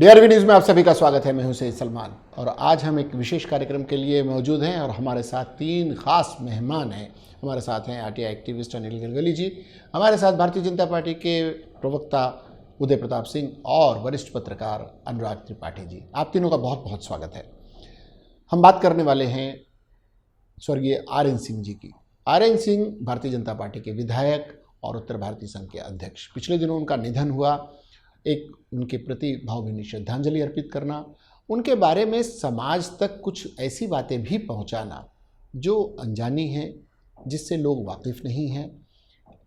DRV news में आप सभी का स्वागत है। मैं हूं सईद सलमान और आज हम एक विशेष कार्यक्रम के लिए मौजूद हैं और हमारे साथ तीन खास मेहमान हैं। हमारे साथ हैं आरटीआई एक्टिविस्ट अनिल गलगली जी, हमारे साथ भारतीय जनता पार्टी के प्रवक्ता उदय प्रताप सिंह और वरिष्ठ पत्रकार अनुराग त्रिपाठी जी। आप तीनों का बहुत बहुत स्वागत है। हम बात करने वाले हैं स्वर्गीय आर.एन. सिंह जी की। आर.एन. सिंह भारतीय जनता पार्टी के विधायक और उत्तर भारतीय संघ के अध्यक्ष। पिछले दिनों उनका निधन हुआ। एक उनके प्रति भावभीनी श्रद्धांजलि अर्पित करना, उनके बारे में समाज तक कुछ ऐसी बातें भी पहुंचाना जो अनजानी हैं, जिससे लोग वाकिफ नहीं हैं,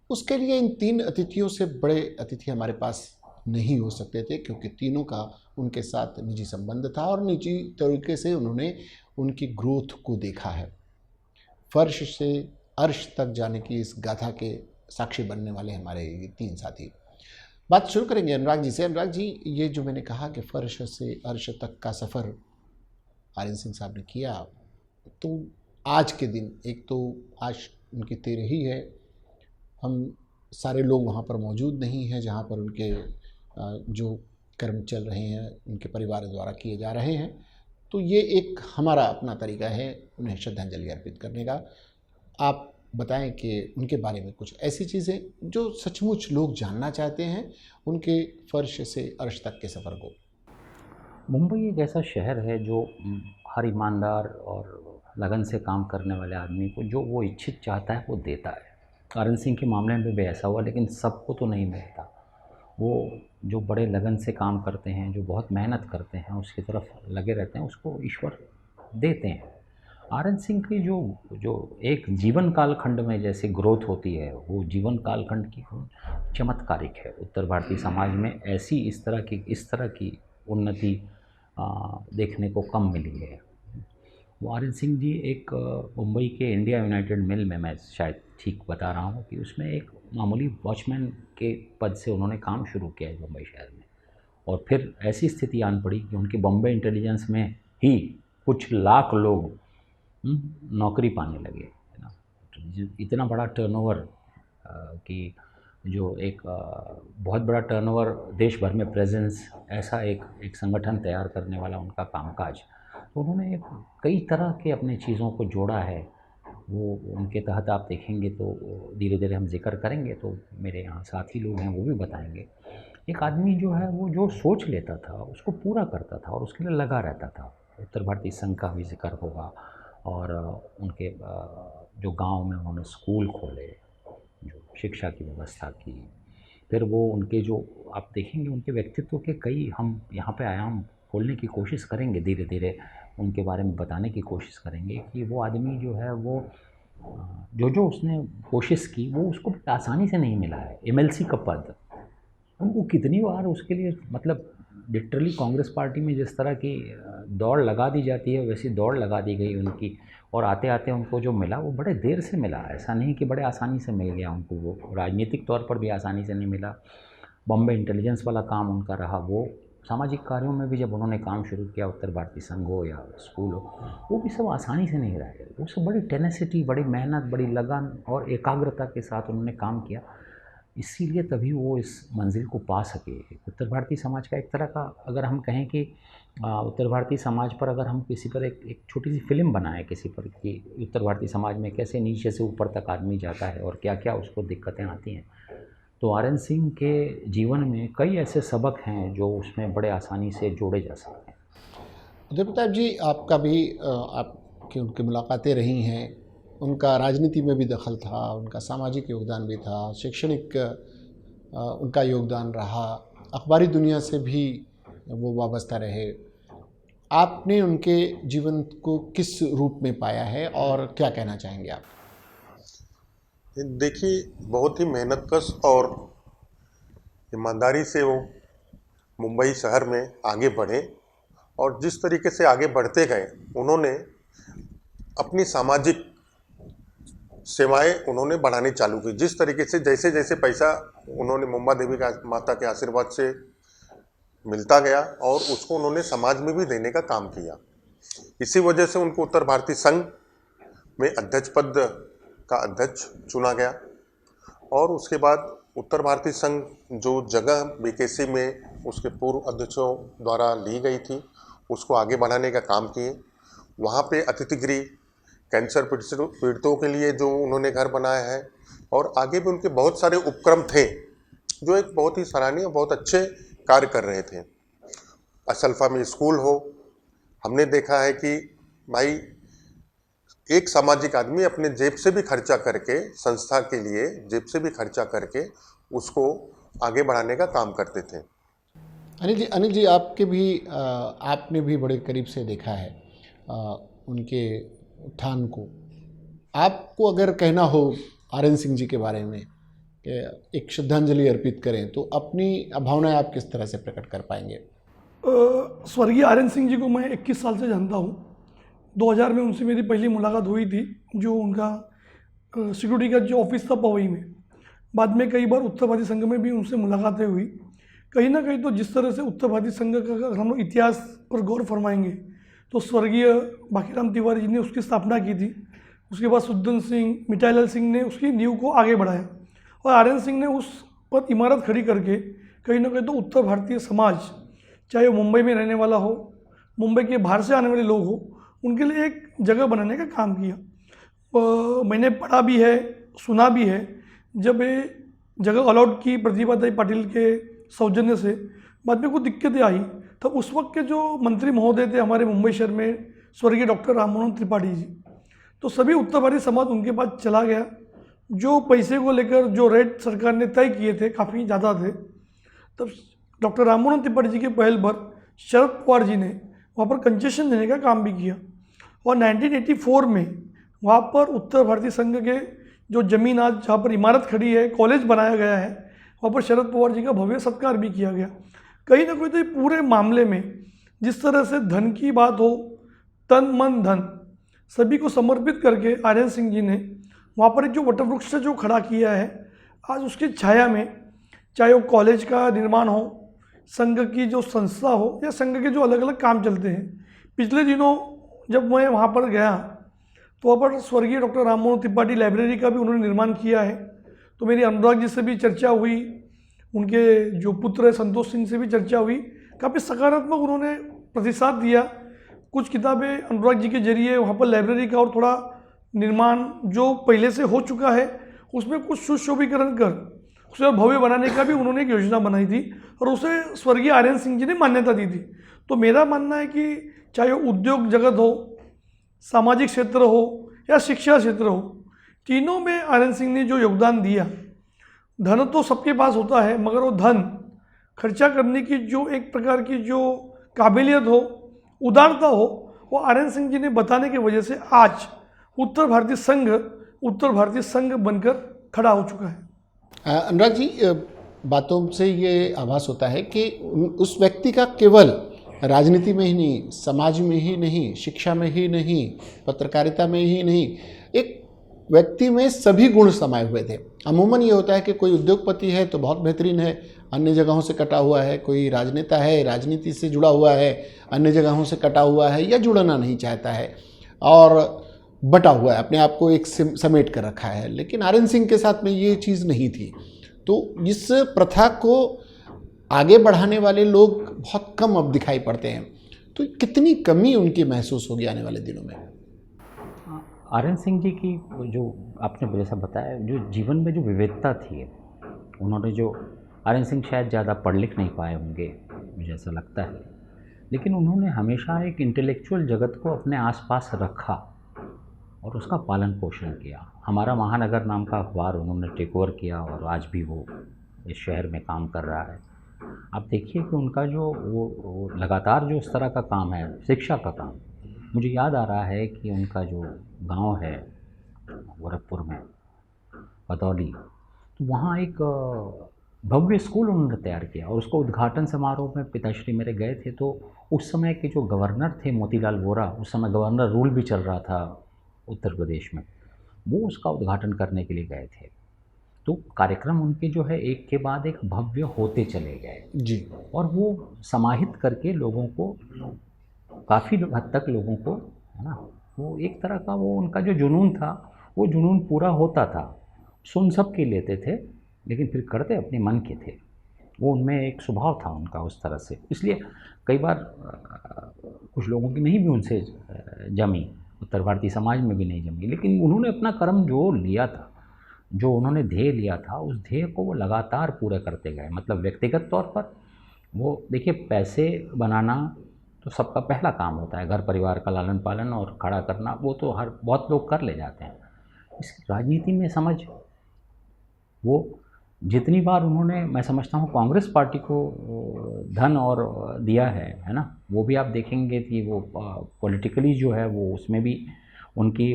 उसके लिए इन तीन अतिथियों से बड़े अतिथि हमारे पास नहीं हो सकते थे, क्योंकि तीनों का उनके साथ निजी संबंध था और निजी तरीके से उन्होंने उनकी ग्रोथ को देखा है। फर्श से अर्श तक जाने की इस गाथा के साक्षी बनने वाले हमारे ये तीन साथी। बात शुरू करेंगे अनुराग जी से। अनुराग जी, ये जो मैंने कहा कि फर्श से अर्श तक का सफ़र आर.एन. सिंह साहब ने किया, तो आज के दिन, एक तो आज उनकी 13वीं है, हम सारे लोग वहाँ पर मौजूद नहीं हैं जहाँ पर उनके जो कर्म चल रहे हैं उनके परिवार द्वारा किए जा रहे हैं, तो ये एक हमारा अपना तरीका है उन्हें श्रद्धांजलि अर्पित करने का। आप बताएं कि उनके बारे में कुछ ऐसी चीज़ें जो सचमुच लोग जानना चाहते हैं, उनके फर्श से अर्श तक के सफ़र को। मुंबई एक ऐसा शहर है जो हर ईमानदार और लगन से काम करने वाले आदमी को जो वो इच्छित चाहता है वो देता है। आर.एन. सिंह के मामले में भी ऐसा हुआ, लेकिन सबको तो नहीं मिलता। वो जो बड़े लगन से काम करते हैं, जो बहुत मेहनत करते हैं, उसकी तरफ लगे रहते हैं, उसको ईश्वर देते हैं। आर.एन. सिंह की जो जो एक जीवन कालखंड में जैसे ग्रोथ होती है, वो जीवन कालखंड की चमत्कारिक है। उत्तर भारतीय समाज में ऐसी इस तरह की उन्नति देखने को कम मिली है। वो आर.एन. सिंह जी एक मुंबई के इंडिया यूनाइटेड मिल में, मैं शायद ठीक बता रहा हूँ, कि उसमें एक मामूली वॉचमैन के पद से उन्होंने काम शुरू किया है मुंबई शहर में। और फिर ऐसी स्थिति आन पड़ी कि उनकी बॉम्बे इंटेलिजेंस में ही कुछ लाख लोग नौकरी पाने लगे, है ना। तो इतना बड़ा टर्नओवर कि जो एक बहुत बड़ा टर्नओवर, देश भर में प्रेजेंस, ऐसा एक संगठन तैयार करने वाला उनका कामकाज। तो उन्होंने कई तरह के अपने चीज़ों को जोड़ा है। वो उनके तहत आप देखेंगे तो धीरे धीरे हम जिक्र करेंगे, तो मेरे यहाँ साथी लोग हैं वो भी बताएंगे। एक आदमी जो है वो जो सोच लेता था उसको पूरा करता था और उसके लिए लगा रहता था। उत्तर भारतीय संघ का भी जिक्र होगा और उनके जो गांव में उन्होंने स्कूल खोले, जो शिक्षा की व्यवस्था की। फिर वो उनके जो आप देखेंगे उनके व्यक्तित्व के कई हम यहाँ पे आयाम खोलने की कोशिश करेंगे, धीरे धीरे उनके बारे में बताने की कोशिश करेंगे कि वो आदमी जो है वो जो उसने कोशिश की वो उसको आसानी से नहीं मिला है। एमएलसी का पद उनको कितनी बार उसके लिए, मतलब लिटरली कांग्रेस पार्टी में जिस तरह की दौड़ लगा दी जाती है वैसी दौड़ लगा दी गई उनकी, और आते आते उनको जो मिला वो बड़े देर से मिला। ऐसा नहीं कि बड़े आसानी से मिल गया उनको, वो राजनीतिक तौर पर भी आसानी से नहीं मिला। बॉम्बे इंटेलिजेंस वाला काम उनका रहा, वो सामाजिक कार्यों में भी जब उन्होंने काम शुरू किया, उत्तर भारतीय संघ हो या स्कूल हो, वो भी सब आसानी से नहीं रहे। वो सब बड़ी टेनेसिटी, बड़ी मेहनत, बड़ी लगन और एकाग्रता के साथ उन्होंने काम किया। इसीलिए तभी वो इस मंजिल को पा सके। उत्तर भारतीय समाज का एक तरह का, अगर हम कहें कि उत्तर भारतीय समाज पर अगर हम किसी पर एक छोटी सी फिल्म बनाएं किसी पर, कि उत्तर भारतीय समाज में कैसे नीचे से ऊपर तक आदमी जाता है और क्या क्या उसको दिक्कतें आती हैं, तो आर.एन. सिंह के जीवन में कई ऐसे सबक हैं जो उसमें बड़े आसानी से जोड़े जा सकते हैं। उदय प्रताप जी, आपका भी आपकी उनकी मुलाकातें रही हैं। उनका राजनीति में भी दखल था, उनका सामाजिक योगदान भी था, शैक्षणिक उनका योगदान रहा, अखबारी दुनिया से भी वो वाबस्ता रहे। आपने उनके जीवन को किस रूप में पाया है और क्या कहना चाहेंगे आप? देखिए, बहुत ही मेहनतकश और ईमानदारी से वो मुंबई शहर में आगे बढ़े, और जिस तरीके से आगे बढ़ते गए उन्होंने अपनी सामाजिक सेवाएं उन्होंने बढ़ानी चालू की। जिस तरीके से जैसे जैसे पैसा उन्होंने मुंबा देवी का माता के आशीर्वाद से मिलता गया और उसको उन्होंने समाज में भी देने का काम किया। इसी वजह से उनको उत्तर भारतीय संघ में अध्यक्ष पद का अध्यक्ष चुना गया, और उसके बाद उत्तर भारतीय संघ जो जगह बीकेसी में उसके पूर्व अध्यक्षों द्वारा ली गई थी, उसको आगे बढ़ाने का काम किए। वहाँ पे अतिथि गृह, कैंसर पीड़ितों के लिए जो उन्होंने घर बनाया है, और आगे भी उनके बहुत सारे उपक्रम थे जो एक बहुत ही सराहनीय, बहुत अच्छे कार्य कर रहे थे। असल्फा में स्कूल हो, हमने देखा है कि भाई एक सामाजिक आदमी अपने जेब से भी खर्चा करके, संस्था के लिए जेब से भी खर्चा करके उसको आगे बढ़ाने का काम करते थे। अनिल जी आपने भी बड़े करीब से देखा है उनके उत्थान को। आपको अगर कहना हो आर.एन. सिंह जी के बारे में कि एक श्रद्धांजलि अर्पित करें, तो अपनी भावनाएं आप किस तरह से प्रकट कर पाएंगे? स्वर्गीय आर.एन. सिंह जी को मैं 21 साल से जानता हूँ। 2000 में उनसे मेरी पहली मुलाकात हुई थी, जो उनका सिक्योरिटी का जो ऑफिस था पवई में। बाद में कई बार उत्तर भारतीय संघ में भी उनसे मुलाकातें हुई। कहीं ना कहीं तो जिस तरह से उत्तर भारतीय संघ का अगर हम लोग इतिहास पर गौर फरमाएंगे तो स्वर्गीय बाकीराम तिवारी जी ने उसकी स्थापना की थी। उसके बाद सुदन सिंह, मिठाईलाल सिंह ने उसकी नींव को आगे बढ़ाया, और आर.एन. सिंह ने उस पर इमारत खड़ी करके कहीं ना कहीं तो उत्तर भारतीय समाज, चाहे वो मुंबई में रहने वाला हो, मुंबई के बाहर से आने वाले लोग हो, उनके लिए एक जगह बनाने का काम किया। मैंने पढ़ा भी है, सुना भी है। जब ये जगह अलॉट की प्रतिभाताई पाटिल के सौजन्य से, बाद में कुछ दिक्कतें आई, तब उस वक्त के जो मंत्री महोदय थे हमारे मुंबई शहर में, स्वर्गीय डॉक्टर राम मनोहर त्रिपाठी जी, तो सभी उत्तर भारतीय समाज उनके पास चला गया। जो पैसे को लेकर जो रेट सरकार ने तय किए थे काफ़ी ज़्यादा थे, तब डॉक्टर राम मनोहर त्रिपाठी जी के पहल पर शरद पवार जी ने वहाँ पर कंसेशन देने का काम भी किया, और 1984 में वहाँ पर उत्तर भारतीय संघ के जो ज़मीन आज जहाँ पर इमारत खड़ी है, कॉलेज बनाया गया है, वहाँ पर शरद पवार जी का भव्य सत्कार भी किया गया। कहीं ना कहीं तो ये पूरे मामले में जिस तरह से धन की बात हो, तन मन धन सभी को समर्पित करके आर.एन. सिंह जी ने वहाँ पर एक जो वटवृक्ष जो खड़ा किया है, आज उसकी छाया में चाहे वो कॉलेज का निर्माण हो, संघ की जो संस्था हो, या संघ के जो अलग अलग काम चलते हैं। पिछले दिनों जब मैं वहाँ पर गया तो वहाँ पर स्वर्गीय डॉक्टर राम मनोहर त्रिपाठी लाइब्रेरी का भी उन्होंने निर्माण किया है। तो मेरी अनुराग जी से भी चर्चा हुई, उनके जो पुत्र है संतोष सिंह से भी चर्चा हुई। काफ़ी सकारात्मक उन्होंने प्रतिसाद दिया। कुछ किताबें अनुराग जी के जरिए वहाँ पर लाइब्रेरी का और थोड़ा निर्माण जो पहले से हो चुका है उसमें कुछ सुशोभीकरण कर उसे और भव्य बनाने का भी उन्होंने एक योजना बनाई थी, और उसे स्वर्गीय आर.एन. सिंह जी ने मान्यता दी थी। तो मेरा मानना है कि चाहे उद्योग जगत हो, सामाजिक क्षेत्र हो, या शिक्षा क्षेत्र हो, तीनों में आर.एन. सिंह ने जो योगदान दिया, धन तो सबके पास होता है, मगर वो धन खर्चा करने की जो एक प्रकार की जो काबिलियत हो, उदारता हो, वो आर.एन. सिंह जी ने बताने की वजह से आज उत्तर भारतीय संघ बनकर खड़ा हो चुका है। अनुराग जी, बातों से ये आभास होता है कि उस व्यक्ति का केवल राजनीति में ही नहीं, समाज में ही नहीं, शिक्षा में ही नहीं, पत्रकारिता में ही नहीं, एक व्यक्ति में सभी गुण समाये हुए थे। अमूमन ये होता है कि कोई उद्योगपति है तो बहुत बेहतरीन है, अन्य जगहों से कटा हुआ है, कोई राजनेता है, राजनीति से जुड़ा हुआ है, अन्य जगहों से कटा हुआ है या जुड़ना नहीं चाहता है और बटा हुआ है, अपने आप को एक समेट कर रखा है। लेकिन आर.एन. सिंह के साथ में ये चीज़ नहीं थी। तो इस प्रथा को आगे बढ़ाने वाले लोग बहुत कम अब दिखाई पड़ते हैं। तो कितनी कमी उनकी महसूस होगी आने वाले दिनों में? आर.एन. सिंह जी की जो आपने जैसा बताया, जो जीवन में जो विविधता थी, उन्होंने जो आर.एन. सिंह शायद ज़्यादा पढ़ लिख नहीं पाए होंगे, मुझे ऐसा लगता है, लेकिन उन्होंने हमेशा एक इंटेलेक्चुअल जगत को अपने आसपास रखा और उसका पालन पोषण किया। हमारा महानगर नाम का अखबार उन्होंने टेक ओवर किया और आज भी वो इस शहर में काम कर रहा है। आप देखिए कि उनका जो वो लगातार जो इस तरह का काम है, शिक्षा का काम, मुझे याद आ रहा है कि उनका जो गांव है गोरखपुर में बतौली, तो वहाँ एक भव्य स्कूल उन्होंने तैयार किया और उसको उद्घाटन समारोह में पिताश्री मेरे गए थे। तो उस समय के जो गवर्नर थे मोतीलाल वोरा, उस समय गवर्नर रूल भी चल रहा था उत्तर प्रदेश में, वो उसका उद्घाटन करने के लिए गए थे। तो कार्यक्रम उनके जो है एक के बाद एक भव्य होते चले गए जी, और वो समाहित करके लोगों को, काफ़ी हद तक लोगों को, है ना, वो एक तरह का वो उनका जो जुनून था वो जुनून पूरा होता था। सुन सब के लेते थे लेकिन फिर करते अपने मन के थे। वो उनमें एक स्वभाव था उनका उस तरह से, इसलिए कई बार कुछ लोगों की नहीं भी उनसे जमी, उत्तर भारतीय समाज में भी नहीं जमी, लेकिन उन्होंने अपना कर्म जो लिया था, जो उन्होंने ध्येय लिया था, उस ध्येय को वो लगातार पूरे करते गए। मतलब व्यक्तिगत तौर पर वो देखिए, पैसे बनाना तो सबका पहला काम होता है, घर परिवार का लालन पालन और खड़ा करना, वो तो हर बहुत लोग कर ले जाते हैं। इस राजनीति में समझ, वो जितनी बार उन्होंने, मैं समझता हूँ, कांग्रेस पार्टी को धन और दिया है ना, वो भी आप देखेंगे कि वो पॉलिटिकली जो है वो उसमें भी उनकी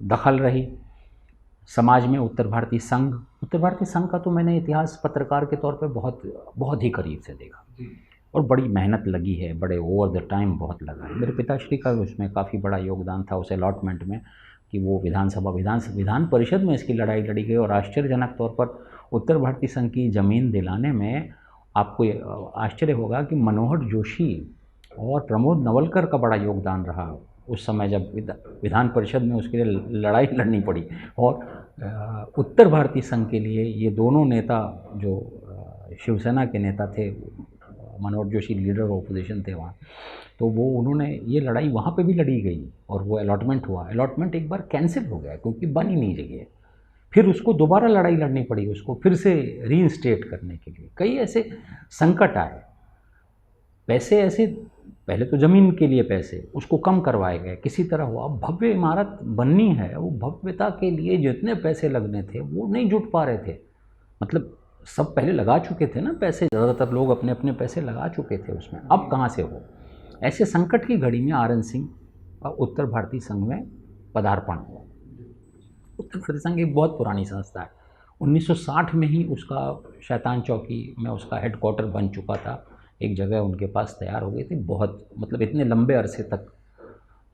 दखल रही। समाज में उत्तर भारतीय संघ का तो मैंने इतिहास पत्रकार के तौर पे बहुत बहुत ही करीब से देखा और बड़ी मेहनत लगी है, बड़े ओवर द टाइम बहुत लगा है। मेरे पिताश्री का उसमें काफ़ी बड़ा योगदान था उस अलॉटमेंट में, कि वो विधान परिषद में इसकी लड़ाई लड़ी गई। और आश्चर्यजनक तौर पर उत्तर भारतीय संघ की ज़मीन दिलाने में आपको आश्चर्य होगा कि मनोहर जोशी और प्रमोद नवलकर का बड़ा योगदान रहा उस समय, जब विधान परिषद में उसके लिए लड़ाई लड़नी पड़ी। और उत्तर भारतीय संघ के लिए ये दोनों नेता, जो शिवसेना के नेता थे, Manohar Joshi leader of opposition थे वहाँ, तो वो उन्होंने ये लड़ाई वहाँ पे भी लड़ी गई और वो अलॉटमेंट हुआ। अलॉटमेंट एक बार कैंसिल हो गया क्योंकि बन ही नहीं जगह, फिर उसको दोबारा लड़ाई लड़नी पड़ी, उसको फिर से रीइंस्टेट करने के लिए। कई ऐसे संकट आए, पैसे ऐसे, पहले तो ज़मीन के लिए पैसे, उसको कम करवाए गए, किसी तरह हुआ। अब भव्य इमारत बननी है, वो भव्यता के लिए जितने पैसे लगने थे वो नहीं जुट पा रहे थे। मतलब सब पहले लगा चुके थे ना पैसे, ज़्यादातर लोग अपने अपने पैसे लगा चुके थे उसमें, अब कहाँ से हो। ऐसे संकट की घड़ी में आर एन सिंह उत्तर भारतीय संघ में पदार्पण हुआ। उत्तर भारतीय संघ एक बहुत पुरानी संस्था है, 1960 में ही उसका शैतान चौकी में उसका हेडक्वार्टर बन चुका था, एक जगह उनके पास तैयार हो गई थी, बहुत मतलब इतने लंबे अरसे तक।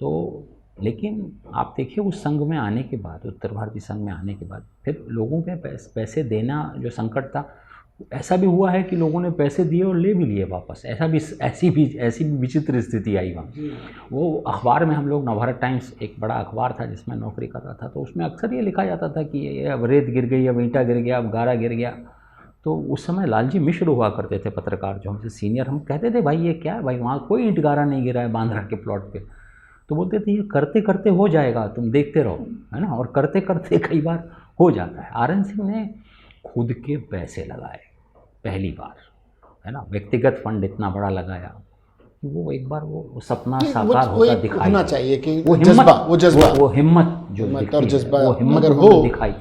तो लेकिन आप देखिए उस संघ में आने के बाद, उत्तर भारतीय संघ में आने के बाद, फिर लोगों पे पैसे देना जो संकट था, ऐसा भी हुआ है कि लोगों ने पैसे दिए और ले भी लिए वापस। ऐसी भी विचित्र स्थिति आई वहाँ। वो अखबार में हम लोग, नवभारत टाइम्स एक बड़ा अखबार था जिसमें नौकरी कर रहा था, तो उसमें अक्सर ये लिखा जाता था कि ये अब रेत गिर गई, अब ईंटा गिर गया, अब गारा गिर गया। तो उस समय लालजी मिश्र हुआ करते थे पत्रकार, जो हमसे सीनियर, हम कहते थे भाई ये क्या है भाई, वहाँ कोई ईंट गारा नहीं गिरा है बांद्रा के प्लॉट पे। तो बोलते थे ये करते करते हो जाएगा, तुम देखते रहो, है ना। और करते करते कई बार हो जाता है। आर एन सिंह ने खुद के पैसे लगाए पहली बार, है ना, व्यक्तिगत फंड इतना बड़ा लगाया कि वो एक बार वो सपना साकार होता दिखाई होना चाहिए कि वो हिम्मत जो वो हिम्मत दिखाई।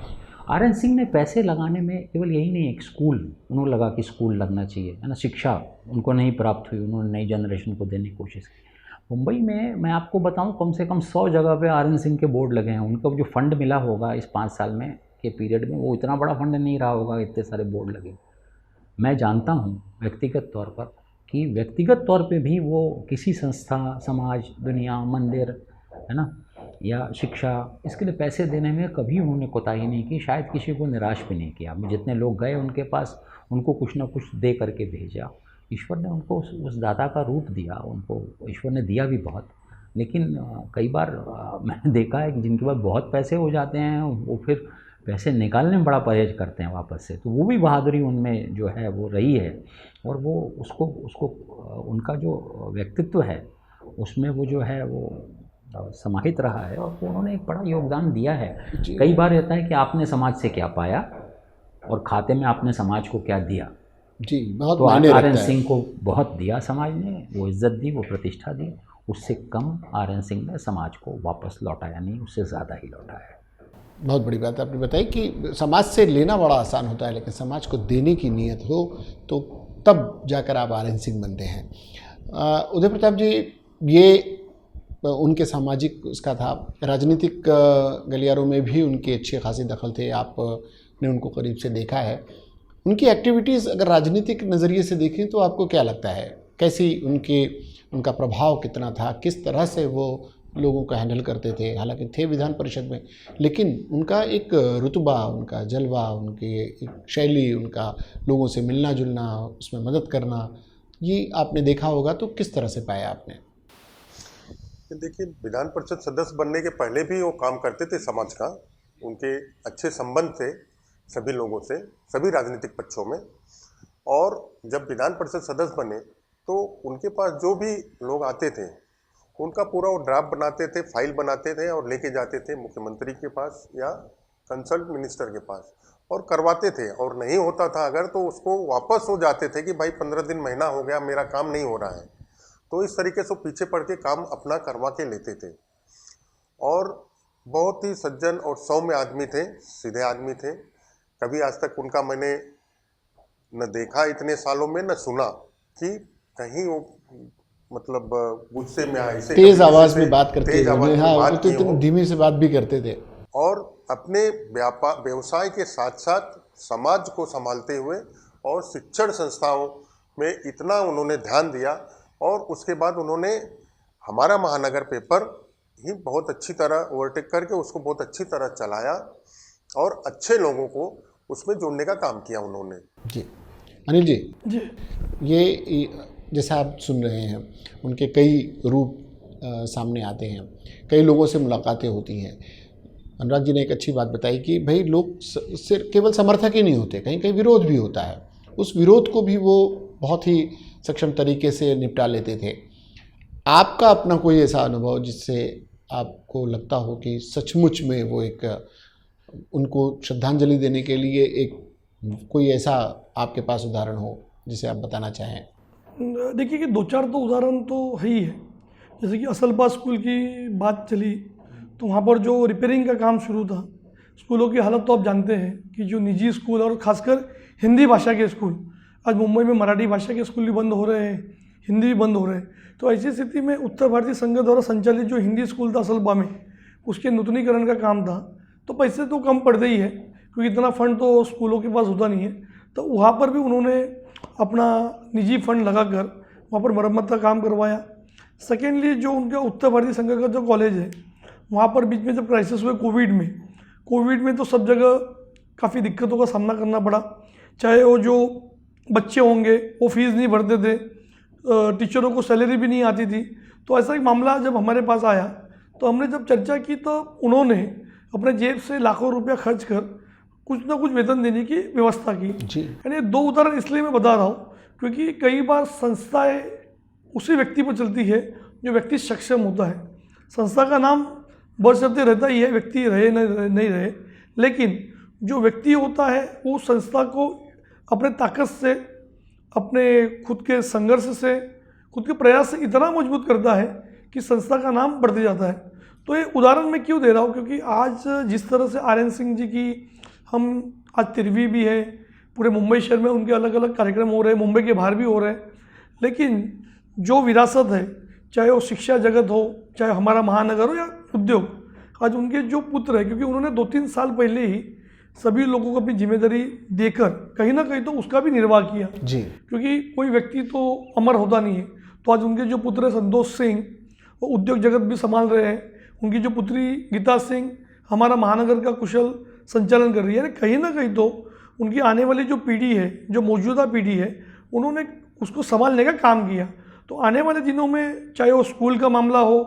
आर एन सिंह ने पैसे लगाने में केवल यही नहीं, एक स्कूल उन्होंने लगा कि स्कूल लगना चाहिए, है ना, शिक्षा उनको नहीं प्राप्त हुई, उन्होंने नई जनरेशन को देने की कोशिश की। मुंबई में मैं आपको बताऊं कम से कम 100 जगह पे आर एन सिंह के बोर्ड लगे हैं। उनको जो फंड मिला होगा इस 5 साल में के पीरियड में, वो इतना बड़ा फंड नहीं रहा होगा, इतने सारे बोर्ड लगे। मैं जानता हूँ व्यक्तिगत तौर पर कि व्यक्तिगत तौर पे भी वो किसी संस्था, समाज, दुनिया, मंदिर, है ना, या शिक्षा, इसके लिए पैसे देने में कभी उन्होंने कोताही नहीं की, शायद किसी को निराश भी नहीं किया। जितने लोग गए उनके पास, उनको कुछ ना कुछ दे करके भेजा। ईश्वर ने उनको उस दाता का रूप दिया, उनको ईश्वर ने दिया भी बहुत। लेकिन कई बार मैंने देखा है कि जिनके पास बहुत पैसे हो जाते हैं वो फिर पैसे निकालने में बड़ा परहेज करते हैं वापस से। तो वो भी बहादुरी उनमें जो है वो रही है, और वो उसको उनका जो व्यक्तित्व है उसमें वो जो है वो समाहित रहा है, और उन्होंने एक बड़ा योगदान दिया है। कई बार रहता है कि आपने समाज से क्या पाया और खाते में आपने समाज को क्या दिया। जी, बहुत तो मायने आर एन रखता है। सिंह को बहुत दिया समाज ने, वो इज्जत दी, वो प्रतिष्ठा दी। उससे कम आर एन सिंह ने समाज को वापस लौटाया नहीं, उससे ज़्यादा ही लौटाया। बहुत बड़ी बात आपने बताई कि समाज से लेना बड़ा आसान होता है, लेकिन समाज को देने की नीयत हो तो तब जाकर आप आर एन सिंह बनते हैं। उदय प्रताप जी, ये उनके सामाजिक उसका था, राजनीतिक गलियारों में भी उनकी अच्छी खासी दखल थे, आपने उनको करीब से देखा है। उनकी एक्टिविटीज़ अगर राजनीतिक नज़रिए से देखें तो आपको क्या लगता है, कैसी उनका प्रभाव कितना था, किस तरह से वो लोगों को हैंडल करते थे? हालांकि थे विधान परिषद में, लेकिन उनका एक रुतबा, उनका जलवा, उनकी एक शैली, उनका लोगों से मिलना जुलना, उसमें मदद करना, ये आपने देखा होगा, तो किस तरह से पाया आपने? देखिए, विधान परिषद सदस्य बनने के पहले भी वो काम करते थे समाज का। उनके अच्छे संबंध थे सभी लोगों से, सभी राजनीतिक पक्षों में। और जब विधान परिषद सदस्य बने तो उनके पास जो भी लोग आते थे उनका पूरा वो ड्राफ्ट बनाते थे, फाइल बनाते थे और लेके जाते थे मुख्यमंत्री के पास या कंसल्ट मिनिस्टर के पास और करवाते थे। और नहीं होता था अगर तो उसको वापस हो जाते थे कि भाई 15 दिन महीना हो गया मेरा काम नहीं हो रहा है। तो इस तरीके से पीछे पड़ के काम अपना करवा के लेते थे और बहुत ही सज्जन और सौम्य आदमी थे, सीधे आदमी थे। कभी आज तक उनका मैंने न देखा इतने सालों में, न सुना कि कहीं वो मतलब गुस्से में आए, तेज आवाज में बात करते थे। हाँ, वो तो किए इतनी हों। धीमी से बात भी करते थे। और अपने व्यवसाय के साथ साथ समाज को संभालते हुए और शिक्षण संस्थाओं में इतना उन्होंने ध्यान दिया और उसके बाद उन्होंने हमारा महानगर पेपर ही बहुत अच्छी तरह ओवरटेक करके उसको बहुत अच्छी तरह चलाया और अच्छे लोगों को उसमें जोड़ने का काम किया उन्होंने। जी अनिल जी, जी ये जैसा आप सुन रहे हैं उनके कई रूप सामने आते हैं, कई लोगों से मुलाकातें होती हैं। अनुराग जी ने एक अच्छी बात बताई कि भाई लोग सिर्फ केवल समर्थक ही नहीं होते, कहीं कहीं विरोध भी होता है। उस विरोध को भी वो बहुत ही सक्षम तरीके से निपटा लेते थे। आपका अपना कोई ऐसा अनुभव जिससे आपको लगता हो कि सचमुच में वो एक उनको श्रद्धांजलि देने के लिए एक कोई ऐसा आपके पास उदाहरण हो जिसे आप बताना चाहें? देखिए कि दो चार तो उदाहरण तो है ही है। जैसे कि असलपा स्कूल की बात चली तो वहाँ पर जो रिपेयरिंग का काम शुरू था, स्कूलों की हालत तो आप जानते हैं कि जो निजी स्कूल और ख़ासकर हिंदी भाषा के स्कूल, आज मुंबई में मराठी भाषा के स्कूल भी बंद हो रहे हैं, हिंदी भी बंद हो रहे हैं। तो ऐसी स्थिति में उत्तर भारतीय संघ द्वारा संचालित जो हिंदी स्कूल था असलपा में, उसके नूतनीकरण का काम था। तो पैसे तो कम पड़ते ही है क्योंकि इतना फंड तो स्कूलों के पास होता नहीं है। तो वहाँ पर भी उन्होंने अपना निजी फंड लगाकर वहाँ पर मरम्मत का काम करवाया। सेकेंडली जो उनका उत्तर भारतीय संघ का जो कॉलेज है, वहाँ पर बीच में जब क्राइसिस हुए कोविड में तो सब जगह काफ़ी दिक्कतों का सामना करना पड़ा। चाहे वो जो बच्चे होंगे वो फीस नहीं भरते थे, टीचरों को सैलरी भी नहीं आती थी। तो ऐसा एक मामला जब हमारे पास आया तो हमने जब चर्चा की तो उन्होंने अपने जेब से लाखों रुपया खर्च कर कुछ ना कुछ वेतन देने की व्यवस्था की। यानी दो उदाहरण इसलिए मैं बता रहा हूँ क्योंकि कई बार संस्थाएं उसी व्यक्ति पर चलती है जो व्यक्ति सक्षम होता है। संस्था का नाम बशर्ते रहता ही है, व्यक्ति रहे नहीं रहे, लेकिन जो व्यक्ति होता है वो संस्था को अपने ताकत से, अपने खुद के संघर्ष से, खुद के प्रयास से इतना मजबूत करता है कि संस्था का नाम बढ़ते जाता है। तो ये उदाहरण मैं क्यों दे रहा हूँ क्योंकि आज जिस तरह से आर्यन सिंह जी की हम आज 13वीं भी है, पूरे मुंबई शहर में उनके अलग अलग कार्यक्रम हो रहे हैं, मुंबई के बाहर भी हो रहे हैं, लेकिन जो विरासत है, चाहे वो शिक्षा जगत हो, चाहे हमारा महानगर हो या उद्योग, आज उनके जो पुत्र है, क्योंकि उन्होंने 2-3 साल पहले ही सभी लोगों को अपनी जिम्मेदारी देकर कहीं ना कहीं तो उसका भी निर्वाह किया जी, क्योंकि कोई व्यक्ति तो अमर होता नहीं है। तो आज उनके जो पुत्र है संतोष सिंह, वो उद्योग जगत भी संभाल रहे हैं। उनकी जो पुत्री गीता सिंह हमारा महानगर का कुशल संचालन कर रही है। कहीं ना कहीं तो उनकी आने वाली जो पीढ़ी है, जो मौजूदा पीढ़ी है, उन्होंने उसको संभालने का काम किया। तो आने वाले दिनों में चाहे वो स्कूल का मामला हो,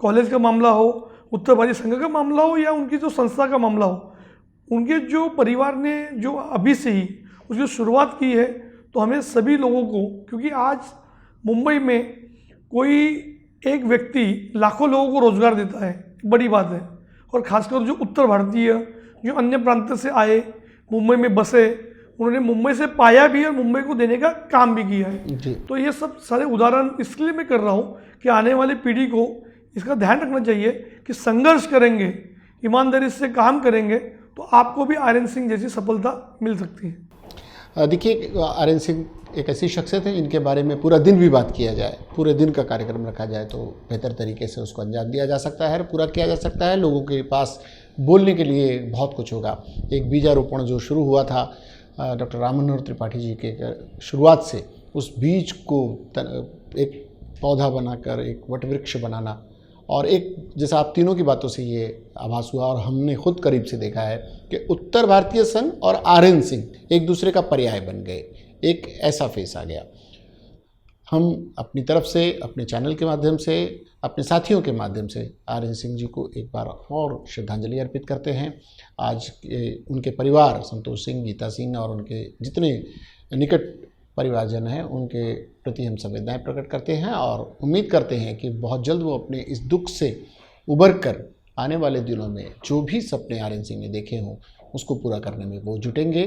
कॉलेज का मामला हो, उत्तर भारतीय संघ का मामला हो या उनकी जो संस्था का मामला हो, उनके जो परिवार ने जो अभी से ही उसकी शुरुआत की है, तो हमें सभी लोगों को, क्योंकि आज मुंबई में कोई एक व्यक्ति लाखों लोगों को रोजगार देता है, बड़ी बात है। और ख़ासकर जो उत्तर भारतीय, जो अन्य प्रांत से आए, मुंबई में बसे, उन्होंने मुंबई से पाया भी और मुंबई को देने का काम भी किया है। तो ये सब सारे उदाहरण इसलिए मैं कर रहा हूँ कि आने वाली पीढ़ी को इसका ध्यान रखना चाहिए कि संघर्ष करेंगे, ईमानदारी से काम करेंगे तो आपको भी आर्यन सिंह जैसी सफलता मिल सकती है। देखिए, आर्यन सिंह एक ऐसी शख्सियत है जिनके बारे में पूरा दिन भी बात किया जाए, पूरे दिन का कार्यक्रम रखा जाए तो बेहतर तरीके से उसको अंजाम दिया जा सकता है, पूरा किया जा सकता है। लोगों के पास बोलने के लिए बहुत कुछ होगा। एक बीजारोपण जो शुरू हुआ था डॉक्टर राम मनोहर त्रिपाठी जी के शुरुआत से, उस बीज को एक पौधा बनाकर एक वटवृक्ष बनाना, और एक जैसा आप तीनों की बातों से ये आभास हुआ और हमने खुद करीब से देखा है कि उत्तर भारतीय संघ और आर्यन सिंह एक दूसरे का पर्याय बन गए। एक ऐसा फेस आ गया। हम अपनी तरफ से, अपने चैनल के माध्यम से, अपने साथियों के माध्यम से आर्यन सिंह जी को एक बार और श्रद्धांजलि अर्पित करते हैं। आज उनके परिवार, संतोष सिंह, गीता सिंह और उनके जितने निकट परिवारजन हैं उनके प्रति हम संवेदनाएं प्रकट करते हैं और उम्मीद करते हैं कि बहुत जल्द वो अपने इस दुख से उबर कर आने वाले दिनों में जो भी सपने आर्यन सिंह ने देखे हों उसको पूरा करने में वो जुटेंगे।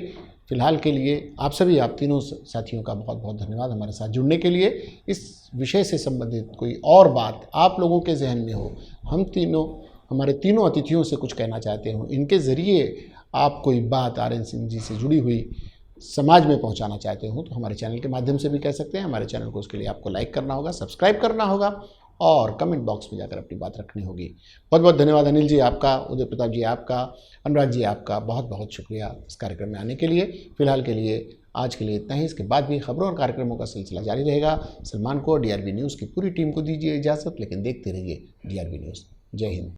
फिलहाल के लिए आप तीनों साथियों का बहुत बहुत धन्यवाद हमारे साथ जुड़ने के लिए। इस विषय से संबंधित कोई और बात आप लोगों के जहन में हो, हमारे तीनों अतिथियों से कुछ कहना चाहते हो, इनके ज़रिए आप कोई बात आर्यन सिंह जी से जुड़ी हुई समाज में पहुंचाना चाहते हो तो हमारे चैनल के माध्यम से भी कह सकते हैं। हमारे चैनल को उसके लिए आपको लाइक करना होगा, सब्सक्राइब करना होगा और कमेंट बॉक्स में जाकर अपनी बात रखनी होगी। बहुत बहुत धन्यवाद अनिल जी आपका, उदय प्रताप जी आपका, अनुराग जी आपका बहुत बहुत शुक्रिया इस कार्यक्रम में आने के लिए। फिलहाल के लिए आज के लिए इतना ही। इसके बाद भी खबरों और कार्यक्रमों का सिलसिला जारी रहेगा। सलमान को DRB न्यूज़ की पूरी टीम को दीजिए इजाज़त, लेकिन देखते रहिए DRB न्यूज़। जय हिंद।